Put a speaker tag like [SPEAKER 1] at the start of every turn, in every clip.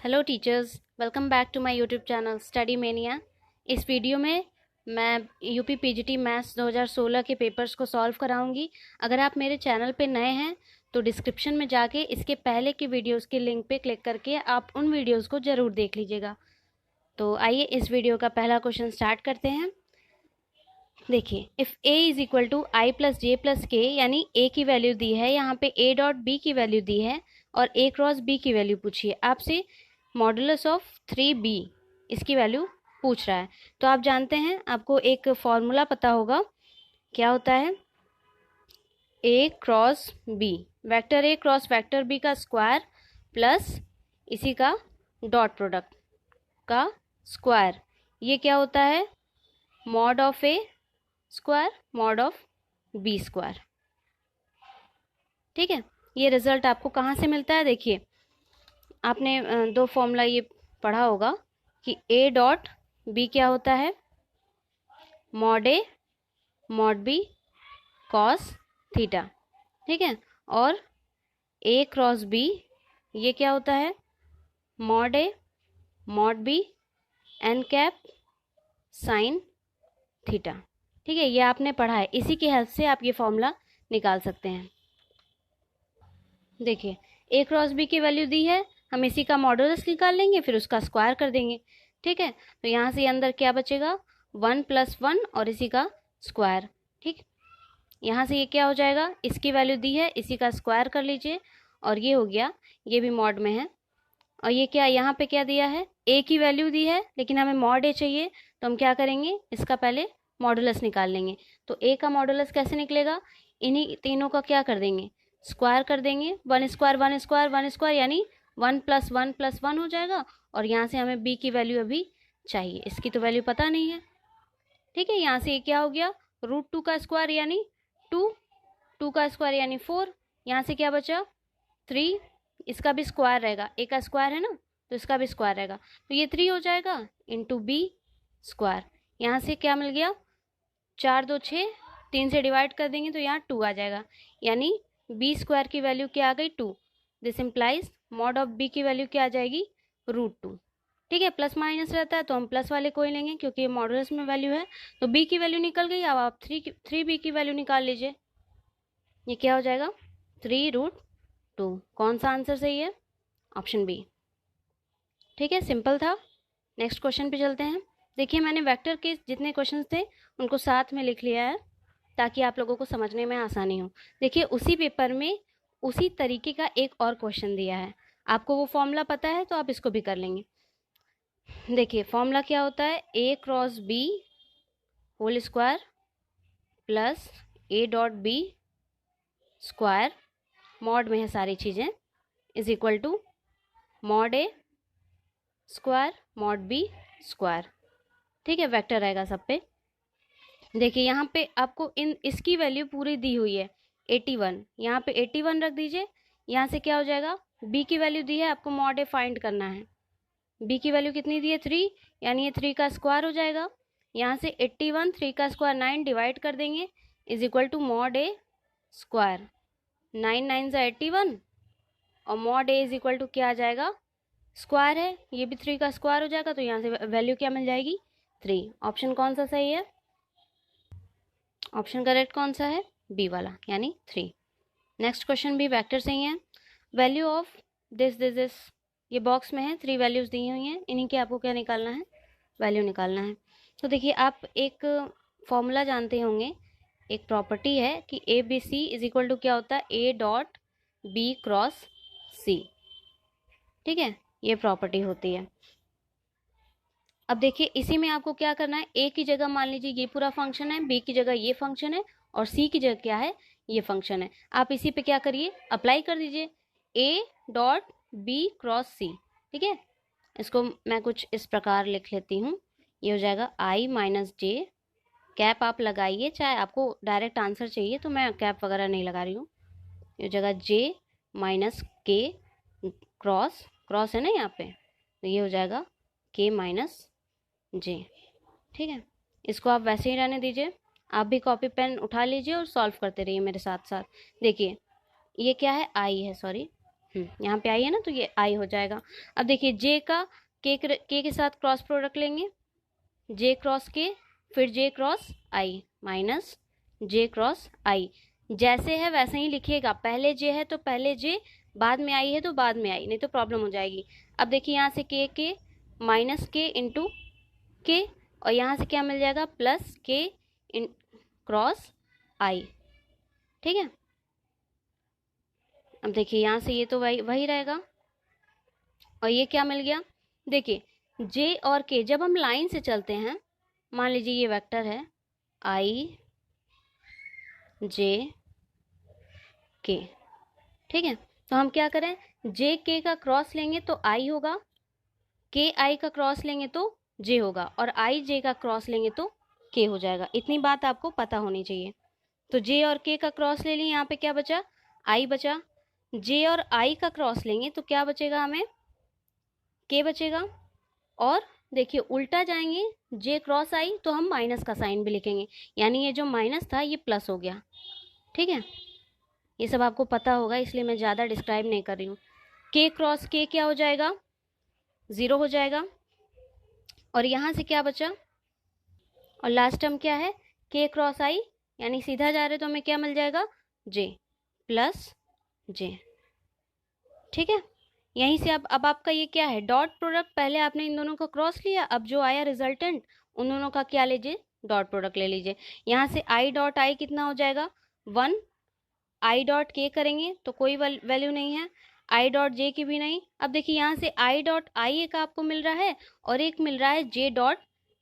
[SPEAKER 1] Hello teachers, welcome back to my YouTube channel study mania. इस video में मैं UP PGT maths 2016 के papers को सॉल्व कराऊंगी। अगर आप मेरे चैनल पे नए हैं तो डिस्क्रिप्शन में जाके इसके पहले की वीडियोस के लिंक पे क्लिक करके आप उन वीडियोस को ज़रूर देख लीजिएगा। तो आइए इस वीडियो का पहला क्वेश्चन स्टार्ट करते हैं। देखिए, if a is equal to I plus J plus K, यानी a की वैल्यू दी है, यहाँ पे a डॉट b की वैल्यू दी है और a क्रॉस b की वैल्यू पूछी है। आपसे मॉडुलस ऑफ 3b इसकी वैल्यू पूछ रहा है। तो आप जानते हैं, आपको एक फॉर्मूला पता होगा, क्या होता है, a cross b, vector a cross vector b का स्क्वायर प्लस इसी का डॉट प्रोडक्ट का स्क्वायर, ये क्या होता है, mod of a square mod of B square. ठीक है, ये रिजल्ट आपको कहाँ से मिलता है? देखिए, आपने दो फॉर्मूला ये पढ़ा होगा कि a डॉट b क्या होता है, mod a mod b cos theta. ठीक है, और a क्रॉस b ये क्या होता है, mod a mod b N cap sine theta. ठीक है, ये आपने पढ़ा है, इसी की हेल्प से आप ये फॉर्मूला निकाल सकते हैं। देखिए, a क्रॉस b की वैल्यू दी है, हम इसी का मॉडुलस निकाल लेंगे, फिर उसका स्क्वायर कर देंगे। ठीक है, तो यहाँ से अंदर क्या बचेगा, 1 + 1 और इसी का स्क्वायर। ठीक, यहाँ से ये क्या हो जाएगा, इसकी वैल्यू दी है, इसी का स्क्वायर कर लीजिए और ये हो गया, ये भी मॉड में है। और ये क्या, यहाँ पे क्या दिया है, a की वैल्यू दी है, लेकिन हमें मॉड a चाहिए, तो हम क्या करेंगे, इसका पहले मॉडुलस निकाल लेंगे। तो a का मॉडुलस कैसे निकलेगा, इन्हीं तीनों का क्या कर देंगे, स्क्वायर कर देंगे। 1 स्क्वायर 1 स्क्वायर 1 स्क्वायर, यानी 1 + 1 + 1 हो जाएगा। और यहाँ से हमें b की वैल्यू अभी चाहिए, इसकी तो वैल्यू पता नहीं है। ठीक है, यहाँ से ये क्या हो गया, √2 का स्क्वायर यानी 2, 2 का स्क्वायर यानी 4, यहाँ से क्या बचा 3, इसका भी स्क्वायर रहेगा, a का स्क्वायर है ना, तो इसका भी स्क्वायर रहेगा, तो ये 3 हो जाएगा इंटू b स्क्वायर। यहाँ से क्या मिल गया, 4 2 6, 3 से डिवाइड कर देंगे तो यहाँ 2 आ जाएगा, यानी b स्क्वायर की वैल्यू क्या आ गई, 2। This implies mod of b की वैल्यू क्या आ जाएगी, √2। ठीक है, प्लस माइनस रहता है तो हम प्लस वाले को ही लेंगे क्योंकि ये मॉडुलस में वैल्यू है। तो b की वैल्यू निकल गई, अब आप 3b की वैल्यू निकाल लीजिए, ये क्या हो जाएगा, 3√2। कौन सा आंसर सही है, ऑप्शन बी। ठीक है, सिंपल था। नेक्स्ट क्वेश्चन पे चलते हैं। देखिए, मैंने वेक्टर के जितने क्वेश्चन थे उनको साथ में लिख लिया है ताकि आप लोगों को समझने में आसानी हो। देखिए, उसी पेपर में उसी तरीके का एक और क्वेश्चन दिया है, आपको वो फॉर्मूला पता है तो आप इसको भी कर लेंगे। देखिए, फॉर्मूला क्या होता है, a cross b whole square plus a dot b square, mod में है सारी चीज़ें, is equal to mod a square mod b square. ठीक है, वेक्टर रहेगा सब पे। देखिए, यहाँ पे आपको इसकी वैल्यू पूरी दी हुई है 81, यहाँ पे 81 रख दीजिए। यहाँ से क्या हो जाएगा, b की वैल्यू दी है, आपको मॉड a फाइंड करना है, b की वैल्यू कितनी दी है, 3, यानी ये 3 का स्क्वायर हो जाएगा। यहाँ से 81 3 का स्क्वायर 9 डिवाइड कर देंगे, is equal to mod a square, 9 9 से 81 और mod a is equal to क्या आ जाएगा, स्क्वायर है, ये भी 3 का स्क्वायर हो जाएगा, तो यहाँ से वैल्यू क्या मिल जाएगी, 3। ऑप्शन कौन सा सही है, ऑप्शन करेक्ट कौन सा है, बी वाला, यानी 3। नेक्स्ट क्वेश्चन भी वेक्टर से ही है। Value of this this this, ये बॉक्स में है, 3 वैल्यूज दी हुई हैं, इन्हीं के आपको क्या निकालना है, वैल्यू निकालना है। तो देखिए, आप एक फॉर्मूला जानते होंगे, एक प्रॉपर्टी है कि A B C is equal to क्या होता है, a dot b cross c। ठीक है, ये प्रॉपर्टी होती है। अब देखिए, इसी में आपको क्या करना है, a की जगह मान लीजिए ये पूरा फंक्शन है, b की जगह ये फंक्शन है और c की जगह क्या है, ये फंक्शन है। आप इसी पे क्या करिए, अप्लाई कर दीजिए, a dot b cross c। ठीक है, इसको मैं कुछ इस प्रकार लिख लेती हूँ, ये हो जाएगा i माइनस जे, कैप आप लगाइए, चाहे आपको डायरेक्ट आंसर चाहिए तो मैं कैप वगैरह नहीं लगा रही हूँ, ये जगह j माइनस के क्रॉस, क्रॉस है ना यहाँ पे, तो ये हो जाएगा k माइनस जे। ठीक है, इसको आप वैसे ही रहने दीजिए, आप भी कॉपी पेन उठा लीजिए और सॉल्व करते रहिए मेरे साथ साथ। देखिए, ये क्या है, आई है, सॉरी, यहाँ पे आई है ना, तो ये आई हो जाएगा। अब देखिए जे का के के साथ क्रॉस प्रोडक्ट लेंगे, जे क्रॉस के, फिर जे क्रॉस आई माइनस जे क्रॉस आई। जैसे है वैसे ही लिखिएगा, पहले जे है तो पहले जे, बाद में आई है तो बाद में आई, नहीं तो प्रॉब्लम हो जाएगी। अब देखिए यहाँ से के माइनस के इंटू के, और यहाँ से क्या मिल जाएगा, प्लस के इन क्रॉस आई। ठीक है, अब देखिए यहाँ से ये तो वही रहेगा, और ये क्या मिल गया, देखिए जे और के जब हम लाइन से चलते हैं, मान लीजिए ये वेक्टर है आई जे के, ठीक है, तो हम क्या करें, जे के का क्रॉस लेंगे तो आई होगा, के आई का क्रॉस लेंगे तो जे होगा, और आई जे का क्रॉस लेंगे तो के हो जाएगा। इतनी बात आपको पता होनी चाहिए। तो जे और के का क्रॉस ले लिए, यहाँ पे क्या बचा, आई बचा। जे और आई का क्रॉस लेंगे तो क्या बचेगा, हमें के बचेगा। और देखिए उल्टा जाएंगे, जे क्रॉस आई तो हम माइनस का साइन भी लिखेंगे, यानी ये जो माइनस था ये प्लस हो गया। ठीक है, ये सब आपको पता होगा, इसलिए मैं ज़्यादा डिस्क्राइब नहीं कर रही हूँ। के क्रॉस के क्या हो जाएगा, 0 हो जाएगा। और यहाँ से क्या बचा, और लास्ट टर्म क्या है, के क्रॉस आई, यानी सीधा जा रहे तो हमें क्या मिल जाएगा, जे प्लस जे। ठीक है, यहीं से अब आपका ये क्या है, डॉट प्रोडक्ट, पहले आपने इन दोनों का क्रॉस लिया, अब जो आया रिजल्टेंट उन दोनों का क्या लीजिए, डॉट प्रोडक्ट ले लीजिए। यहाँ से आई डॉट आई कितना हो जाएगा, 1, आई डॉट के करेंगे तो कोई वैल्यू नहीं है, आई डॉट जे की भी नहीं। अब देखिए यहाँ से आई डॉट आई एक आपको मिल रहा है, और एक मिल रहा है जे डॉट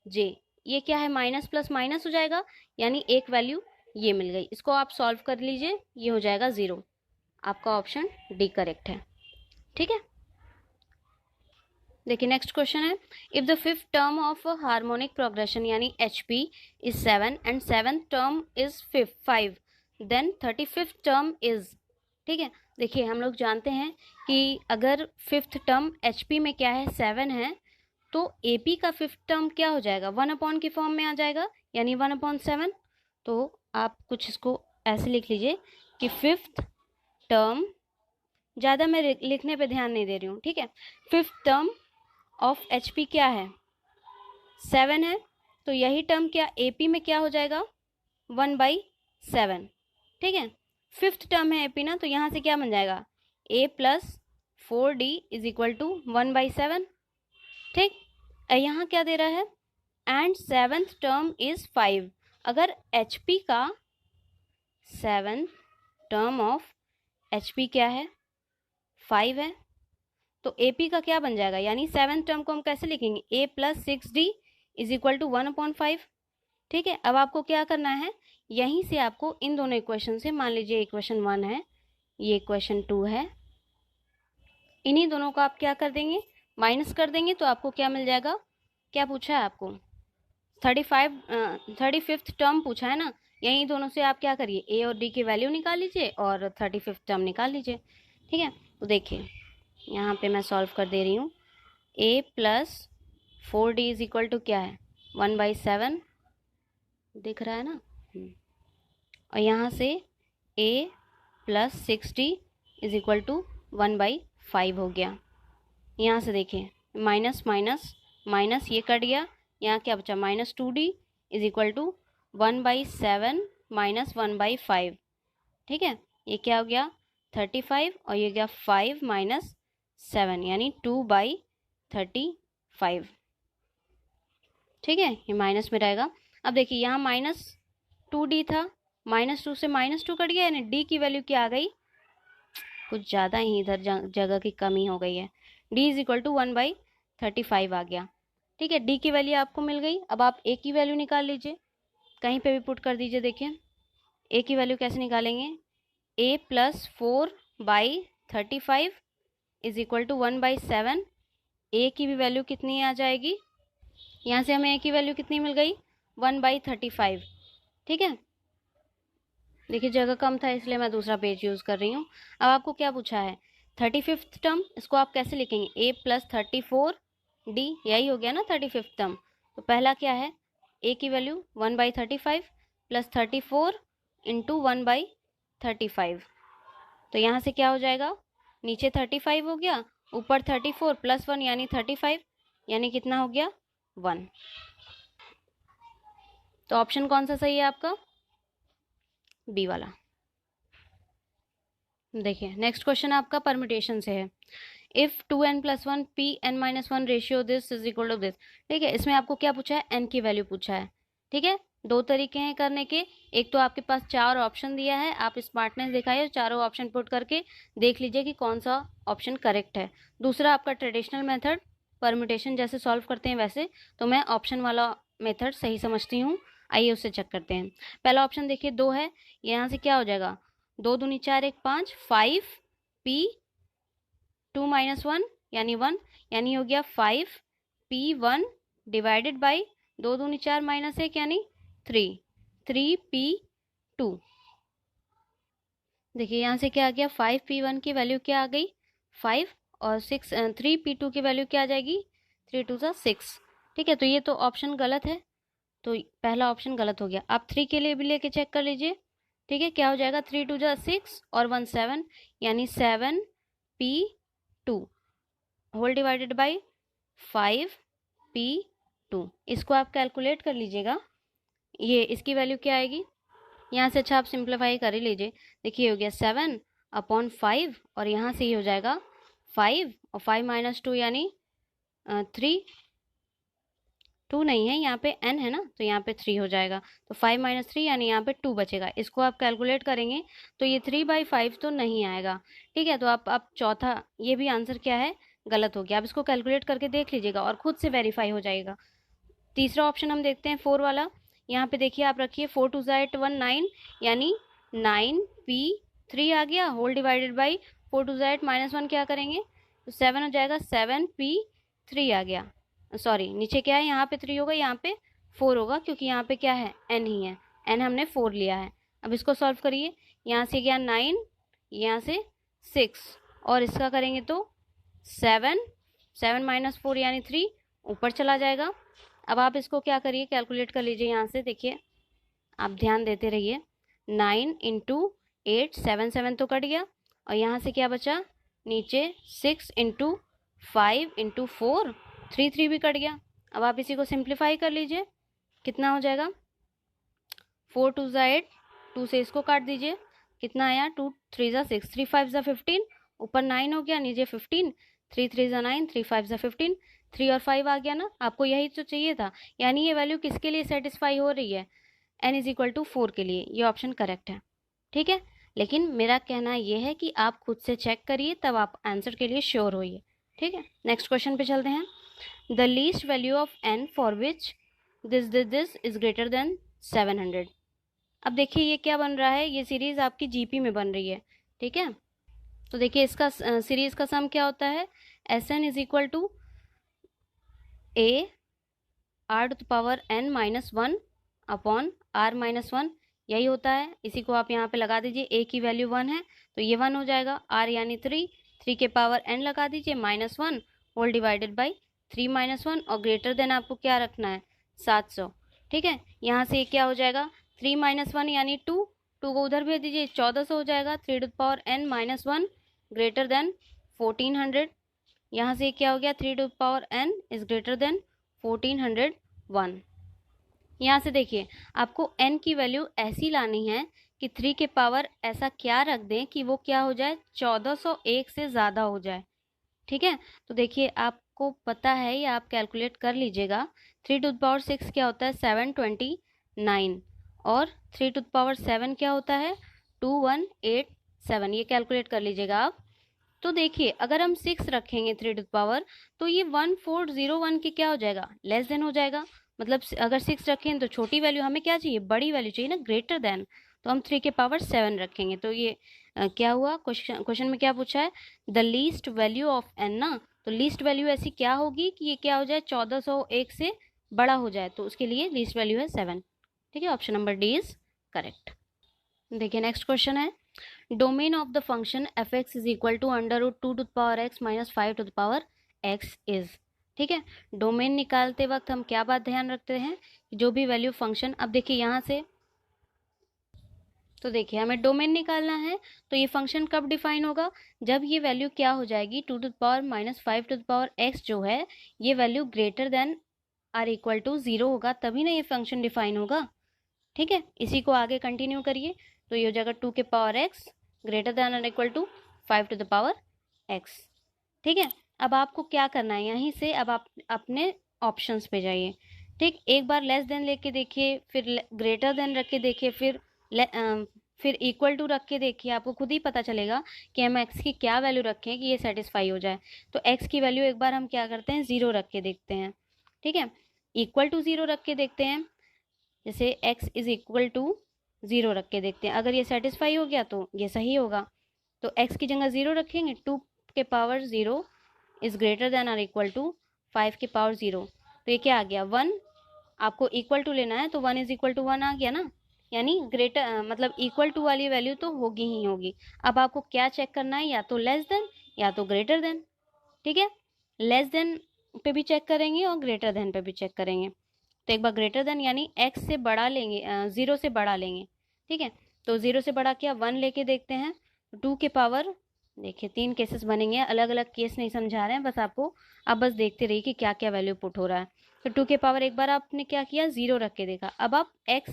[SPEAKER 1] जे, ये क्या है, माइनस प्लस माइनस हो जाएगा, यानी एक वैल्यू ये मिल गई। इसको आप सॉल्व कर लीजिए, ये हो जाएगा 0। आपका ऑप्शन डी करेक्ट है। ठीक है, देखिए नेक्स्ट क्वेश्चन है, if the fifth term of harmonic progression यानी HP is 7 and seventh term is 5, then 35th term is. ठीक है, देखिए हम लोग जानते हैं कि अगर फिफ्थ टर्म HP में क्या है, 7 है, तो AP का फिफ्थ टर्म क्या हो जाएगा, 1 की फॉर्म में आ जाएगा, यानी 1/7। तो आप कुछ इसको ऐसे लिख लीजिए कि फिफ्थ टर्म, ज़्यादा मैं लिखने पे ध्यान नहीं दे रही हूँ, ठीक है, फिफ्थ टर्म ऑफ HP क्या है, 7 है, तो यही टर्म क्या AP में क्या हो जाएगा, 1/7। ठीक है, फिफ्थ टर्म है AP ना, तो यहाँ से क्या बन जाएगा, A plus 4D is equal to 1/7। ठीक, यहाँ क्या दे रहा है, एंड सेवेंथ टर्म इज 5। अगर HP का सेवेंथ टर्म ऑफ HP क्या है, 5 है, तो AP का क्या बन जाएगा, यानी सेवेंथ टर्म को हम कैसे लिखेंगे, A plus 6D is equal to 1/5। ठीक है, अब आपको क्या करना है, यहीं से आपको इन दोनों इक्वेशन से, मान लीजिए इक्वेशन 1 है, ये इक्वेशन 2 है, इन्हीं दोनों को आप क्या कर देंगे, माइनस कर देंगे, तो आपको क्या मिल जाएगा, क्या पूछा है आपको, 35th टर्म पूछा है ना, यहीं दोनों से आप क्या करिए, A और D की वैल्यू निकाल लीजिए और 35th टर्म निकाल लीजिए। ठीक है, तो देखिए यहाँ पे मैं सॉल्व कर दे रही हूँ, A plus 4D is equal to क्या है, 1/7 दिख रहा है ना, और यहाँ से A plus 6D is equal to 1/5 हो गया। यहाँ से देखिए माइनस माइनस माइनस ये कट गया, यहाँ क्या बचा, -2D is equal to 1/7 minus 1/5। ठीक है, ये क्या हो गया, 35, और ये गया 5 माइनस 7, यानी 2/35। ठीक है, ये माइनस में रहेगा। अब देखिए यहाँ -2D था, -2 से -2 कट गया, यानी D की वैल्यू क्या आ गई, कुछ ज़्यादा ही इधर जगह की कमी हो गई है, D इज इक्वल टू 1/35 आ गया। ठीक है, D की वैल्यू आपको मिल गई। अब आप A की वैल्यू निकाल लीजिए, कहीं पे भी पुट कर दीजिए। देखिए A की वैल्यू कैसे निकालेंगे, A plus 4/35 is equal to 1/7। A की भी वैल्यू कितनी आ जाएगी, यहाँ से हमें A की वैल्यू कितनी मिल गई, 1/35। ठीक है, देखिए जगह कम था इसलिए मैं दूसरा पेज यूज़ कर रही हूँ। अब आपको क्या पूछा है, 35th टर्म, इसको आप कैसे लिखेंगे, A प्लस 34D, यही हो गया ना 35th टर्म। तो पहला क्या है, A की वैल्यू 1/35 प्लस 34 इंटू 1/35, तो यहाँ से क्या हो जाएगा नीचे 35 हो गया, ऊपर 34 प्लस 1 यानी 35, यानी कितना हो गया 1। तो ऑप्शन कौन सा सही है आपका? बी वाला। देखिए नेक्स्ट क्वेश्चन आपका परम्यूटेशन से है। If 2n+1 p(n-1) ratio this is equal to this. ठीक है, इसमें आपको क्या पूछा है? n की वैल्यू पूछा है। ठीक है, दो तरीके हैं करने के। एक तो आपके पास चार ऑप्शन दिया है, आप स्मार्टनेस दिखाइए, चारों ऑप्शन पुट करके देख लीजिए कि कौन सा ऑप्शन करेक्ट है। दूसरा आपका ट्रेडिशनल मेथड, परम्यूटेशन जैसे सॉल्व करते हैं वैसे, तो मैं ऑप्शन वाला मेथड सही समझती हूँ। आइए उससे चेक करते हैं। पहला ऑप्शन देखिए 2 है, यहाँ से क्या हो जाएगा? 2 दूनी 4 1 5, 5p(2-1) यानी 1, यानी हो गया 5p1 डिवाइडेड बाई 2 दूनी 4 -1 यानी 3p2। देखिए यहाँ से क्या आ गया? 5p1 की वैल्यू क्या आ गई? 5, और 3p2 की वैल्यू क्या आ जाएगी? 3 2 6। ठीक है, तो ये तो ऑप्शन गलत है, तो पहला ऑप्शन गलत हो गया। आप 3 के लिए भी लेके चेक कर लीजिए। ठीक है, क्या हो जाएगा? 3 2 6 और 1 7, यानी 7p2 whole divided by 5p2। इसको आप कैलकुलेट कर लीजिएगा, ये इसकी वैल्यू क्या आएगी? यहाँ से अच्छा आप सिंप्लीफाई कर ही लीजिए। देखिए हो गया 7/5, और यहाँ से ये हो जाएगा 5, और 5 - 2 यानी 3। 2 नहीं है यहाँ पे, n है ना, तो यहाँ पे 3 हो जाएगा। तो 5 - 3 यानी यहाँ पे 2 बचेगा। इसको आप कैलकुलेट करेंगे तो ये 3/5 तो नहीं आएगा। ठीक है, तो आप चौथा, ये भी आंसर क्या है? गलत हो गया। आप इसको कैलकुलेट करके देख लीजिएगा और खुद से वेरीफाई हो जाएगा। तीसरा ऑप्शन हम देखते हैं 4 वाला। यहाँ पे देखिए आप रखिए 4 2 8 1 9, यानी 9p3 आ गया, होल डिवाइडेड बाई 4 2 8 -1 क्या करेंगे तो 7 हो जाएगा, 7p3 आ गया। सॉरी, नीचे क्या है? यहाँ पे 3 होगा, यहाँ पे 4 होगा, क्योंकि यहाँ पे क्या है? n ही है, n हमने 4 लिया है। अब इसको सॉल्व करिए। यहाँ से गया 9, यहाँ से 6, और इसका करेंगे तो 7, 7 - 4 यानी 3 ऊपर चला जाएगा। अब आप इसको क्या करिए? कैलकुलेट कर लीजिए। यहाँ से देखिए, आप ध्यान देते रहिए। 9 × 8, 7 7 तो कट गया, और यहाँ से क्या बचा? नीचे 6 × 5 × 4, 3 3 भी कट गया। अब आप इसी को सिंप्लीफाई कर लीजिए, कितना हो जाएगा? 4 2 8, 2 से इसको काट दीजिए, कितना आया? 2 3 6, 3 5 15, ऊपर 9 हो गया, नीचे 15, 3 3 9, 3 5 15, 3 और 5 आ गया ना। आपको यही तो चाहिए था, यानी ये वैल्यू किसके लिए सेटिस्फाई हो रही है? n = 4 के लिए। ये ऑप्शन करेक्ट है। ठीक है, लेकिन मेरा कहना यह है कि आप खुद से चेक करिए, तब आप आंसर के लिए श्योर होइए। ठीक है, नेक्स्ट क्वेश्चन पे चलते हैं। The least value of n for which this is greater then 700। अब देखिए ये क्या बन रहा है? ये सीरीज आपकी जीपी में बन रही है। ठीक है, तो देखिए इसका सीरीज का सम क्या होता है? Sn = a r⁻n-1 upon r-1, यही होता है। इसी को आप यहाँ पे लगा दीजिए। a की वैल्यू 1 है तो ये 1 हो जाएगा, r यानी 3, 3 के पावर n लगा दीजिए -1 होल डिवाइडेड बाई 3 - 1, और ग्रेटर देन आपको क्या रखना है? 700। ठीक है, यहाँ से क्या हो जाएगा? 3 - 1 यानी 2, 2 को उधर भेज दीजिए, 1400 हो जाएगा। 3n - 1 ग्रेटर देन 1400, यहाँ से क्या हो गया? 3n is greater then 1401। यहाँ से देखिए आपको n की वैल्यू ऐसी लानी है कि 3 के पावर ऐसा क्या रख दें कि वो क्या हो जाए? 1401 से ज़्यादा हो जाए। ठीक है, तो देखिए आपको पता है, या आप कैलकुलेट कर लीजिएगा। 3⁶ क्या होता है? 729, और 3⁷ क्या होता है? 2187। ये कैलकुलेट कर लीजिएगा आप। तो देखिए अगर हम 6 रखेंगे 3 तो ये 1401 के क्या हो जाएगा? लेस देन हो जाएगा। मतलब अगर 6 रखें तो छोटी वैल्यू, हमें क्या चाहिए? बड़ी वैल्यू चाहिए ना, ग्रेटर देन। तो हम 3 के पावर 7 रखेंगे। तो ये क्या हुआ? क्वेश्चन में क्या पूछा है? The least value of n ना, तो लीस्ट वैल्यू ऐसी क्या होगी कि ये क्या हो जाए? 1401 से बड़ा हो जाए, तो उसके लिए लीस्ट वैल्यू है 7। ठीक है, option number D is correct. देखिए नेक्स्ट क्वेश्चन है, domain of the function f(x) is equal to √2⁻x - 5⁻x is. ठीक है, डोमेन निकालते वक्त हम क्या बात ध्यान रखते हैं? जो भी वैल्यू फंक्शन, अब देखिए यहाँ से तो देखिए हमें डोमेन निकालना है, तो ये फंक्शन कब डिफाइन होगा, जब ये वैल्यू क्या हो जाएगी, 2⁻⁻5 जो है ये value greater than or equal to 0 होगा, तभी ना ये फंक्शन डिफाइन होगा। ठीक है, इसी को आगे कंटिन्यू करिए, तो ये हो जाएगा 2x greater than or equal to 5x। ठीक है, अब आपको क्या करना है, यहीं से अब आप अपने ऑप्शंस पे जाइए। ठीक, एक बार लेस देन लेके देखिए, फिर ग्रेटर देन रख के देखिए, फिर इक्वल टू रख के देखिए, आपको खुद ही पता चलेगा कि हम x की क्या वैल्यू रखें कि ये सेटिस्फाई हो जाए। तो x की वैल्यू एक बार हम क्या करते हैं, 0 रख के देखते हैं। ठीक है, इक्वल टू 0 रख के देखते हैं, जैसे x इज इक्वल टू 0 रख के देखते हैं, अगर ये सेटिस्फाई हो गया तो ये सही होगा। तो x की जगह 0 रखेंगे, 2 के power 0 is greater than or equal to 5 के पावर 0, तो ये क्या आ गया 1। आपको इक्वल टू लेना है तो 1 इज इक्वल टू 1 आ गया ना, यानी ग्रेटर मतलब इक्वल टू वाली वैल्यू तो होगी ही होगी। अब आपको क्या चेक करना है, या तो लेस देन या तो ग्रेटर देन। ठीक है, लेस देन पे भी चेक करेंगे और ग्रेटर देन पे भी चेक करेंगे। तो एक बार ग्रेटर देन यानी x से बड़ा लेंगे, 0 से बड़ा लेंगे। ठीक है, तो 0 से बड़ा क्या 1 लेके देखते हैं, 2 के पावर, देखिए 3 केसेस बनेंगे, अलग अलग केस नहीं समझा रहे हैं बस आपको, आप बस देखते रहिए कि क्या क्या वैल्यू पुट हो रहा है। तो 2 के पावर एक बार आपने क्या किया 0 रख के देखा, अब आप x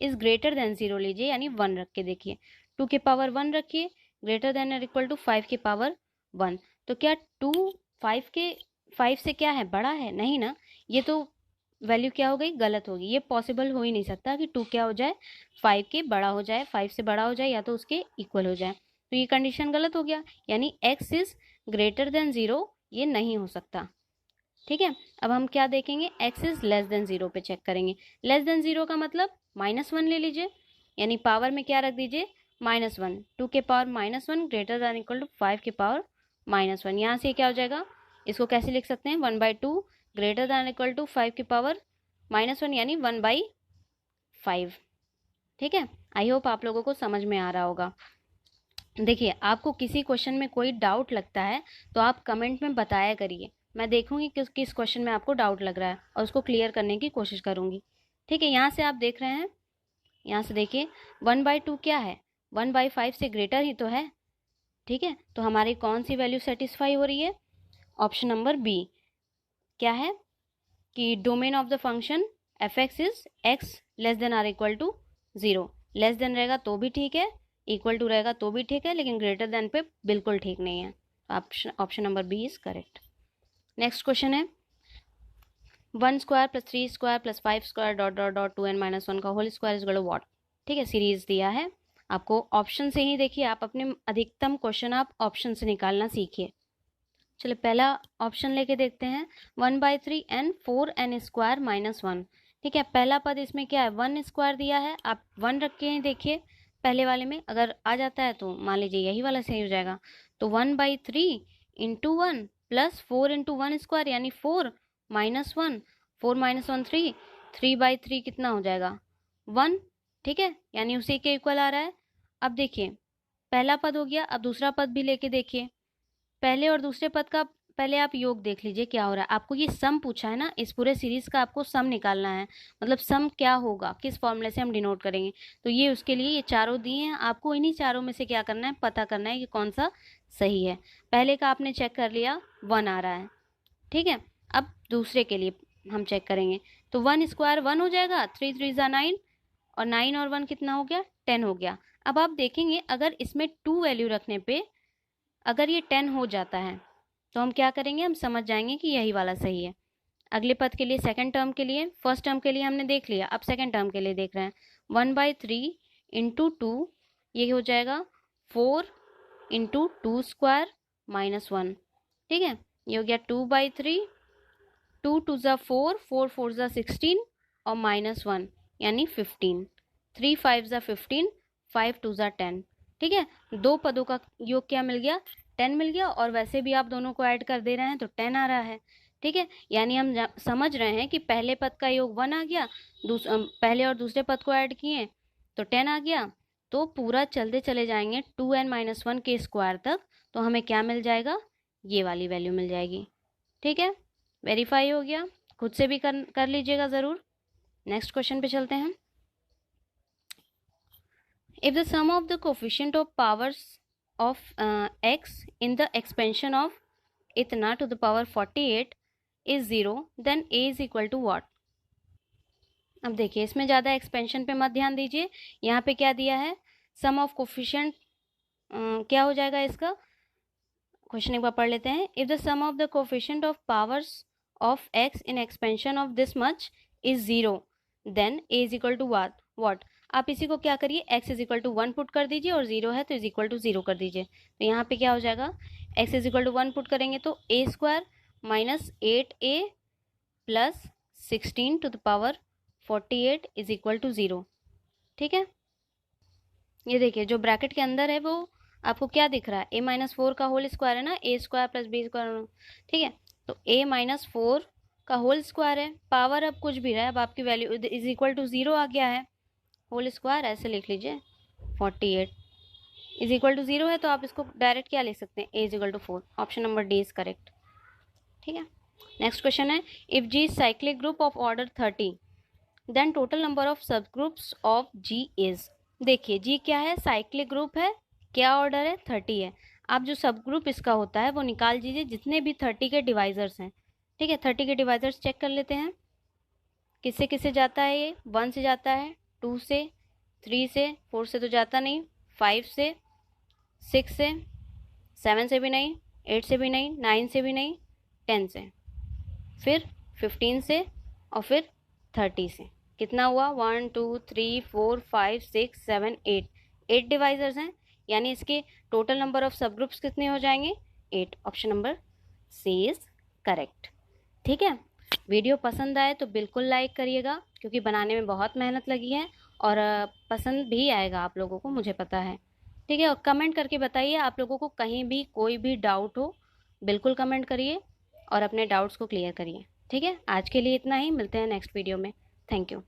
[SPEAKER 1] इज ग्रेटर देन 0 लीजिए, यानी 1 रख के देखिए, 2 के पावर 1 रखिए, ग्रेटर देन और इक्वल टू 5 के पावर 1। तो क्या 2 5 से क्या है, बड़ा है, नहीं ना, ये तो वैल्यू क्या हो गई, गलत होगी, ये पॉसिबल हो ही नहीं सकता कि 2 क्या हो जाए 5 के बड़ा हो जाए, 5 से बड़ा हो जाए या तो उसके इक्वल हो जाए, तो ये कंडीशन गलत हो गया, यानी x इज ग्रेटर देन 0 ये नहीं हो सकता। ठीक है, अब हम क्या देखेंगे, x इज लेस देन 0 पे चेक करेंगे। लेस देन 0 का मतलब -1 ले लीजिए, यानी पावर में क्या रख दीजिए -1, 2 के power -1 greater than equal to 5 के पावर -1। यहाँ से क्या हो जाएगा, इसको कैसे लिख सकते हैं, 1/2 ग्रेटर देन इक्वल टू 5 की पावर -1 यानी 1/5। ठीक है, आई होप आप लोगों को समझ में आ रहा होगा। देखिए आपको किसी क्वेश्चन में कोई डाउट लगता है तो आप कमेंट में बताया करिए, मैं देखूंगी किस क्वेश्चन में आपको डाउट लग रहा है और उसको क्लियर करने की कोशिश करूंगी। ठीक है, यहाँ से आप देख रहे हैं, यहाँ से देखिए 1/2 क्या है, 1/5 से ग्रेटर ही तो है। ठीक है, तो हमारी कौन सी वैल्यू सेटिस्फाई हो रही है, ऑप्शन नंबर बी क्या है कि domain of the function F X is X less than or equal to 0। Less than रहेगा तो भी ठीक है, इक्वल टू रहेगा तो भी ठीक है, लेकिन ग्रेटर देन पे बिल्कुल ठीक नहीं है। Option number B is correct. Next question है 1² + 3² + 5² ... डॉट 2n - 1 का whole square is equal to what. ठीक है, सीरीज दिया है आपको, ऑप्शन से ही देखिए, आप अपने अधिकतम क्वेश्चन आप ऑप्शन से निकालना सीखिए। चलिए पहला ऑप्शन लेके देखते हैं, 1/3 n 4n² - 1। ठीक है, पहला पद इसमें क्या है 1² दिया है, आप 1 रख के देखिए, पहले वाले में अगर आ जाता है तो मान लीजिए यही वाला सही हो जाएगा। तो 1/3 × 1 + 4 × 1² यानी 4 - 1, 4 - 1 3, 3/3 कितना हो जाएगा 1। ठीक है, यानी उसी के इक्वल आ रहा है। अब देखिए पहला पद हो गया, अब दूसरा पद भी लेके देखिए, पहले और दूसरे पद का पहले आप योग देख लीजिए क्या हो रहा है। आपको ये सम पूछा है ना, इस पूरे सीरीज का आपको सम निकालना है, मतलब सम क्या होगा, किस फॉर्मूले से हम डिनोट करेंगे, तो ये उसके लिए ये चारों दिए हैं, आपको इन्हीं चारों में से क्या करना है, पता करना है कि कौन सा सही है। पहले का आपने चेक कर लिया 1 आ रहा है। ठीक है, अब दूसरे के लिए हम चेक करेंगे, तो 1² 1 हो जाएगा, 3 3 × 9 और 9 और 1 कितना हो गया 10 हो गया। अब आप देखेंगे अगर इसमें 2 वैल्यू रखने पे अगर ये 10 हो जाता है तो हम क्या करेंगे, हम समझ जाएंगे कि यही वाला सही है। अगले पद के लिए, सेकंड टर्म के लिए, फर्स्ट टर्म के लिए हमने देख लिया, अब सेकंड टर्म के लिए देख रहे हैं। 1/3 × 2 ये हो जाएगा 4 × 2² - 1। ठीक है, ये हो गया 2/3, 2 2 ज़ा 4, 4 4 ज़ा 16 और -1 यानी 15, 3 5 ज़ा 15, 5 2 ज़ा 10। ठीक है, दो पदों का योग क्या मिल गया 10 मिल गया, और वैसे भी आप दोनों को ऐड कर दे रहे हैं तो 10 आ रहा है। ठीक है, यानी हम समझ रहे हैं कि पहले पद का योग 1 आ गया, पहले और दूसरे पद को ऐड किए तो 10 आ गया, तो पूरा चलते चले जाएंगे 2n - 1 के स्क्वायर तक, तो हमें क्या मिल जाएगा, ये वाली वैल्यू मिल जाएगी। ठीक है, वेरीफाई हो गया, खुद से भी कर लीजिएगा ज़रूर। नेक्स्ट क्वेश्चन पे चलते हैं। If the sum of the coefficient of powers of x in the expansion of इतना to the power 48 is 0, then a is equal to what? अब देखिए, इसमें ज़्यादा एक्सपेंशन पे मत ध्यान दीजिए, यहाँ पे क्या दिया है, सम ऑफ कोफिशिएंट क्या हो जाएगा इसका, क्वेश्चन एक बार पढ़ लेते हैं. If the sum of the coefficient of powers of X in expansion of this much is 0, then A is equal to what. आप इसी को क्या करिए, x is equal to 1 put कर दीजिए और 0 है तो इज इक्वल टू 0 कर दीजिए. तो यहाँ पे क्या हो जाएगा, x is equal to 1 put करेंगे तो a square minus 8a plus 16 to the power 48 is equal to 0. ठीक है, ये देखिए जो ब्रैकेट के अंदर है वो आपको क्या दिख रहा है, a माइनस 4 का होल स्क्वायर है ना, a square plus b square. ठीक है, तो a माइनस 4 का होल स्क्वायर है, पावर अब कुछ भी रहा है, अब आपकी वैल्यू इज इक्वल टू 0 आ गया है, होल स्क्वायर ऐसे लिख लीजिए, 48 इज इक्वल टू 0 है तो आप इसको डायरेक्ट क्या लिख सकते हैं, a is equal to 4. Option number D is correct. ठीक है, नेक्स्ट क्वेश्चन है, if g is cyclic group of order 30, then total number of sub groups of g is. देखिए जी क्या है, साइक्लिक ग्रुप है, क्या ऑर्डर है, 30 है. आप जो सब ग्रुप इसका होता है वो निकाल दीजिए, जितने भी 30 के डिवाइजर्स हैं. ठीक है, 30 के डिवाइजर्स चेक कर लेते हैं, किससे किससे जाता है, ये 1 से जाता है, 2 से, 3 से, 4 से तो जाता नहीं, 5 से, 6 से, 7 से भी नहीं, 8 से भी नहीं, 9 से भी नहीं, 10 से, फिर 15 से और फिर 30 से. कितना हुआ, 1 2 3 4 5 6 7 8 डिवाइजर्स हैं, यानी इसके total number of sub groups कितने हो जाएंगे, 8. Option number C is correct. ठीक है, वीडियो पसंद आए तो बिल्कुल लाइक करिएगा, क्योंकि बनाने में बहुत मेहनत लगी है और पसंद भी आएगा आप लोगों को, मुझे पता है. ठीक है, और कमेंट करके बताइए आप लोगों को कहीं भी कोई भी डाउट हो, बिल्कुल कमेंट करिए और अपने डाउट्स को क्लियर करिए. ठीक है, आज के लिए इतना ही, मिलते हैं नेक्स्ट वीडियो में. Thank you.